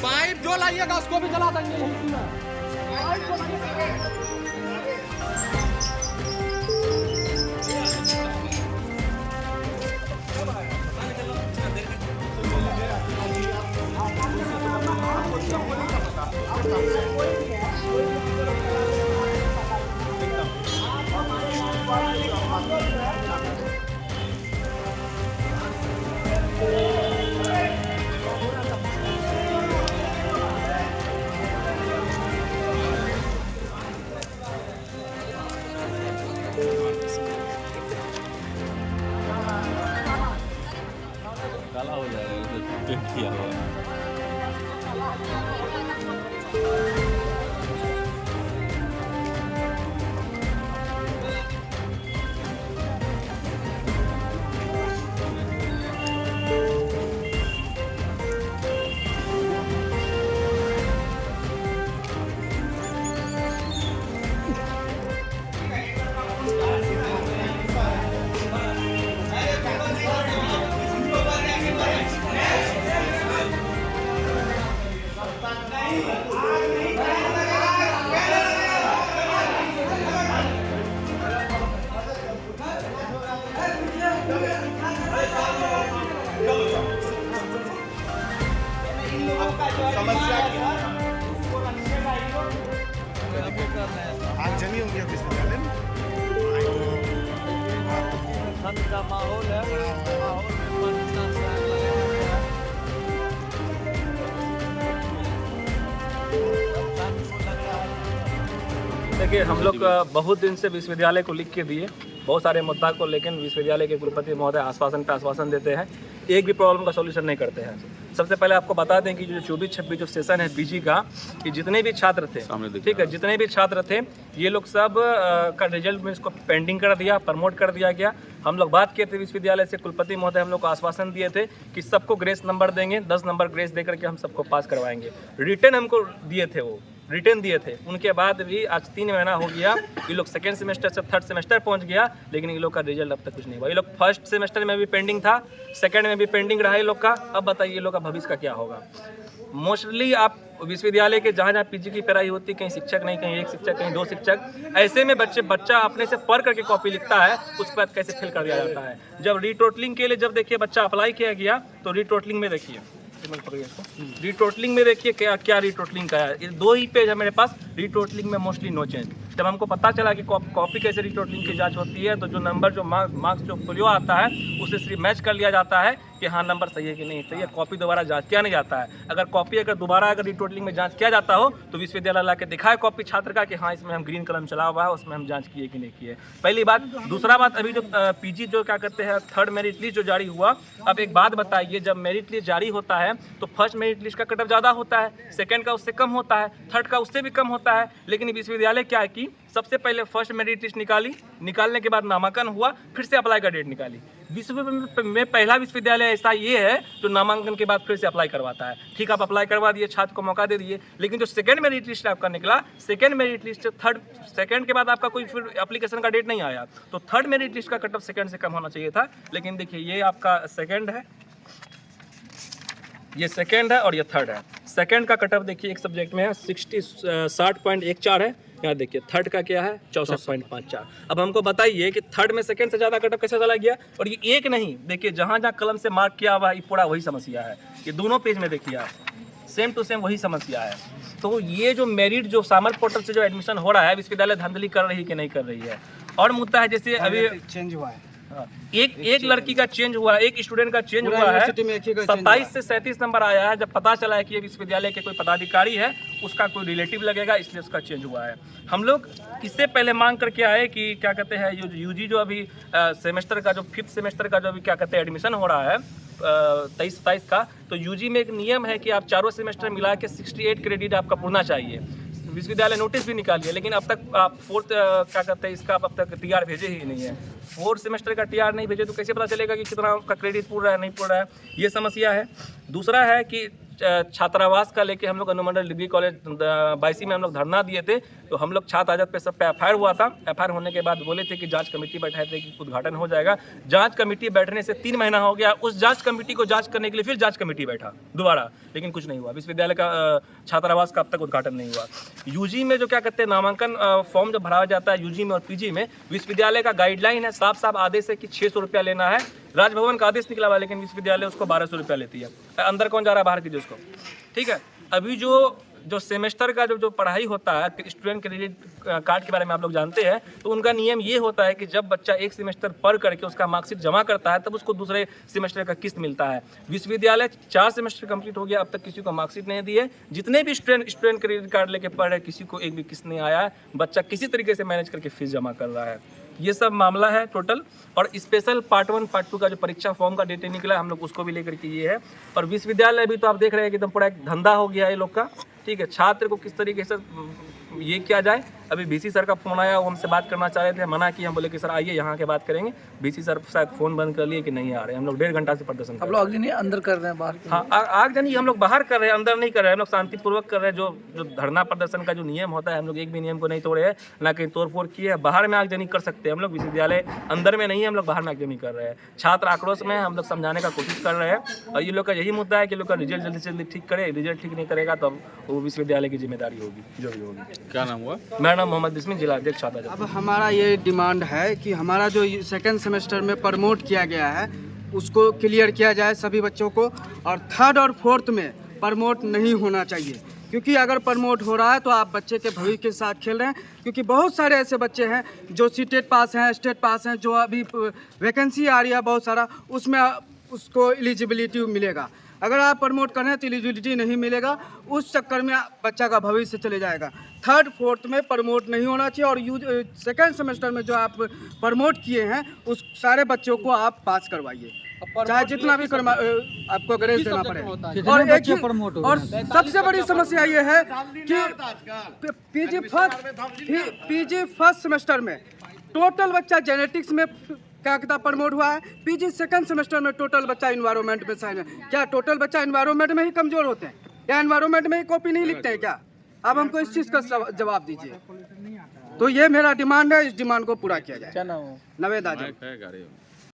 Pipe जो लाइएगा उसको भी जला देंगे। काला हो जाएगा पेंट किया हुआ है। आगजनी होंगी अब विश्वविद्यालय में। ठंड का माहौल है, माहौल में पाकिस्तान से आग लगाया गया है। देखिए, हम लोग बहुत दिन से विश्वविद्यालय को लिख के दिए बहुत सारे मुद्दा को, लेकिन विश्वविद्यालय के कुलपति महोदय आश्वासन पे आश्वासन देते हैं, एक भी प्रॉब्लम का सॉल्यूशन नहीं करते हैं। सबसे पहले आपको बता दें कि जो 24-26 जो सेशन है पीजी का, कि जितने भी छात्र थे, ठीक है, जितने भी छात्र थे ये लोग सब का रिजल्ट में इसको पेंडिंग कर दिया, प्रमोट कर दिया गया। हम लोग बात किए थे विश्वविद्यालय से, कुलपति महोदय हम लोग को आश्वासन दिए थे कि सबको ग्रेस नंबर देंगे, 10 नंबर ग्रेस दे करके हम सबको पास करवाएंगे। रिटर्न हमको दिए थे, वो रिटर्न दिए थे, उनके बाद भी आज 3 महीना हो गया, ये लोग सेकेंड सेमेस्टर से थर्ड सेमेस्टर पहुंच गया, लेकिन ये लोग का रिजल्ट अब तक कुछ नहीं हुआ। ये लोग फर्स्ट सेमेस्टर में भी पेंडिंग था, सेकंड में भी पेंडिंग रहा ये लोग का। अब बताइए ये लोग का भविष्य का क्या होगा। मोस्टली आप विश्वविद्यालय के जहाँ जहाँ पीजी की पढ़ाई होती है, कहीं शिक्षक नहीं, कहीं एक शिक्षक, कहीं 2 शिक्षक, ऐसे में बच्चा अपने से पढ़ करके कॉपी लिखता है, उसके बाद कैसे फेल कर दिया जाता है। जब रीटोटलिंग के लिए जब देखिए बच्चा अप्लाई किया गया, तो रीटोटलिंग में देखिए, रीटोटलिंग में देखिए क्या रीटोटलिंग का है। 2 ही पेज है मेरे पास, रीटोटलिंग में मोस्टली नो चेंज। जब हमको पता चला कि कॉपी कैसे रीटोटलिंग की जांच होती है, तो जो नंबर जो मार्क्स जो फोलियो आता है उसे सिर्फ मैच कर लिया जाता है कि हाँ नंबर सही है कि नहीं सही है। कॉपी दोबारा जांच किया नहीं जाता है। अगर दोबारा रीटोटलिंग में जांच किया जाता हो तो विश्वविद्यालय ला के दिखाए कॉपी छात्र का कि हाँ इसमें हम ग्रीन कलम चला हुआ है, उसमें हम जाँच किए कि नहीं किए। पहली बात। दूसरा बात, अभी जो पीजी जो क्या कहते हैं थर्ड मेरिट लिस्ट जो जारी हुआ, अब एक बात बताइए, जब मेरिट लिस्ट जारी होता है तो फर्स्ट मेरिट लिस्ट का कटअप ज़्यादा होता है, सेकंड का उससे कम होता है, थर्ड का उससे भी कम होता है। लेकिन विश्वविद्यालय क्या है कि सबसे पहले फर्स्ट मेरिट लिस्ट निकालने के बाद नामांकन हुआ, फिर से अप्लाई का डेट निकाली। विश्व में पहला विश्वविद्यालय ऐसा ये है जो नामांकन के बाद फिर से अप्लाई करवाता है। ठीक, आप अप्लाई करवा दिए, छात्र को मौका दे दिए, लेकिन जो सेकंड मेरिट लिस्ट आपका निकला, सेकंड मेरिट लिस्ट सेकंड के बाद आपका कोई फिर एप्लीकेशन का डेट नहीं आया, तो थर्ड मेरिट लिस्ट का कटअप सेकंड से कम होना चाहिए था। लेकिन देखिए ये आपका सेकंड है, ये सेकंड है और ये थर्ड है। सेकंड का कटअप देखिए एक सब्जेक्ट में है 60.14 है, यहाँ देखिए थर्ड का क्या है 64.54। अब हमको बताइए कि थर्ड में सेकंड से ज़्यादा कटअप कैसे चला गया। और ये एक नहीं, देखिए जहाँ जहाँ कलम से मार्क किया हुआ है पूरा वही समस्या है। ये दोनों पेज में देखिए आप, सेम टू सेम वही समस्या है। तो ये जो मेरिट जो सामर पोर्टल से जो एडमिशन हो रहा है, विश्वविद्यालय धांधली कर रही है कि नहीं कर रही है। और मुद्दा है जैसे अभी चेंज हुआ है, एक लड़की का चेंज हुआ है, एक स्टूडेंट का चेंज हुआ है, 27 से 37 नंबर आया है। जब पता चला है कि ये विश्वविद्यालय के कोई पदाधिकारी है, उसका कोई रिलेटिव लगेगा, इसलिए उसका चेंज हुआ है। हम लोग इससे पहले मांग करके आए कि क्या कहते हैं यूजी जो अभी सेमेस्टर का जो 5th सेमेस्टर का जो अभी क्या कहते हैं एडमिशन हो रहा है 23-27 का, तो यूजी में एक नियम है कि आप चारों सेमेस्टर मिला के 68 क्रेडिट आपका पूर्णा चाहिए। विश्वविद्यालय नोटिस भी निकाल लिया, लेकिन अब तक आप फोर्थ क्या कहते हैं इसका अब तक टीआर भेजे ही नहीं है। 4th सेमेस्टर का टीआर नहीं भेजे तो कैसे पता चलेगा कि कितना का क्रेडिट पूरा है नहीं पूरा है, ये समस्या है। दूसरा है कि छात्रावास का लेके हम लोग अनुमंडल डिग्री कॉलेज 22 में हम लोग धरना दिए थे। तो हम लोग छात्र आजाद पे सब पे FIR हुआ था। FIR होने के बाद बोले थे कि जांच कमेटी बैठाए थे कि उद्घाटन हो जाएगा। जांच कमेटी बैठने से 3 महीना हो गया। उस जांच कमेटी को जांच करने के लिए फिर जांच कमेटी बैठा दोबारा, लेकिन कुछ नहीं हुआ। विश्वविद्यालय का छात्रावास का अब तक उद्घाटन नहीं हुआ। यूजी में जो क्या कहते हैं नामांकन फॉर्म जब भरा जाता है यूजी में और पीजी में, विश्वविद्यालय का गाइडलाइन है, साफ साफ आदेश है कि 600 रुपया लेना है। राजभवन का आदेश निकला हुआ, लेकिन विश्वविद्यालय उसको 1200 रुपया लेती है। अंदर कौन जा रहा है, बाहर कीजिए उसको। ठीक है, अभी जो सेमेस्टर का जो पढ़ाई होता है, स्टूडेंट क्रेडिट कार्ड के बारे में आप लोग जानते हैं, तो उनका नियम ये होता है कि जब बच्चा एक सेमेस्टर पढ़ करके उसका मार्कशीट जमा करता है तब उसको दूसरे सेमेस्टर का किस्त मिलता है। विश्वविद्यालय 4 सेमेस्टर कंप्लीट हो गया, अब तक किसी को मार्कशीट नहीं दी है। जितने भी स्टूडेंट क्रेडिट कार्ड लेके पढ़ रहे, किसी को एक भी किस्त नहीं आया है। बच्चा किसी तरीके से मैनेज करके फीस जमा कर रहा है। ये सब मामला है टोटल। और स्पेशल पार्ट 1 पार्ट 2 का जो परीक्षा फॉर्म का डेट निकला है, हम लोग उसको भी लेकर के ये है। और विश्वविद्यालय भी तो आप देख रहे हैं कि एकदम पूरा एक धंधा हो गया है ये लोग का। ठीक है, छात्र को किस तरीके से ये किया जाए। अभी VC सर का फ़ोन आया, वो हमसे बात करना चाह रहे थे, मना किया। हम बोले कि सर आइए यहाँ के बात करेंगे। VC सर शायद फ़ोन बंद कर लिए कि नहीं आ रहे। हम लोग 1.5 घंटा से प्रदर्शन कर रहे हैं। आगजनी अंदर कर रहे हैं, बाहर? हाँ, आगजनी हम लोग बाहर कर रहे हैं, अंदर नहीं कर रहे हैं। हम लोग शांतिपूर्वक कर रहे हैं। जो धरना प्रदर्शन का जो नियम होता है, हम लोग एक भी नियम को नहीं तोड़े हैं, ना कहीं तोड़फोड़ किए है। बाहर में आगजनी कर सकते हैं हम लोग, विश्वविद्यालय अंदर में नहीं है। हम लोग बाहर में आगजनी कर रहे हैं। छात्र आक्रोश में हम लोग समझाने का कोशिश कर रहे हैं। और ये लोग का यही मुद्दा है कि लोग का रिजल्ट जल्दी से जल्दी ठीक करे। रिजल्ट ठीक नहीं करेगा तो वो विश्वविद्यालय की जिम्मेदारी होगी, जो भी होगी। क्या नाम हुआ? मेरा नाम मोहम्मद बिस्मिल, जिला अध्यक्ष छात्र आजाद। अब हमारा ये डिमांड है कि हमारा जो सेकंड सेमेस्टर में प्रमोट किया गया है उसको क्लियर किया जाए सभी बच्चों को। और 3rd और 4th में प्रमोट नहीं होना चाहिए, क्योंकि अगर प्रमोट हो रहा है तो आप बच्चे के भविष्य के साथ खेल रहे हैं। क्योंकि बहुत सारे ऐसे बच्चे हैं जो सीटेट पास हैं, स्टेट पास हैं, जो अभी वैकेंसी आ रही है बहुत सारा, उसमें उसको एलिजिबिलिटी मिलेगा। अगर आप प्रमोट कर रहे हैं तो एलिजिबिलिटी नहीं मिलेगा, उस चक्कर में बच्चा का भविष्य चले जाएगा। 3rd 4th में प्रमोट नहीं होना चाहिए। और सेकेंड सेमेस्टर में जो आप प्रमोट किए हैं उस सारे बच्चों को आप पास करवाइए, चाहे जितना भी आपको ग्रेस देना पड़े। और सबसे बड़ी समस्या ये है कि पीजी फर्स्ट सेमेस्टर में टोटल बच्चा जेनेटिक्स में क्या किताब प्रमोट हुआ है। पीजी सेकंड सेमेस्टर में टोटल बच्चा इन्वायरमेंट में शामिल है। क्या टोटल बच्चा इन्वायरमेंट में ही कमजोर होते हैं, या इन्वायरमेंट में ही कॉपी नहीं लिखते हैं क्या? अब हमको इस चीज़ का जवाब दीजिए। तो ये मेरा डिमांड है, इस डिमांड को पूरा किया जाए। क्या नाम है? नवेद आजम।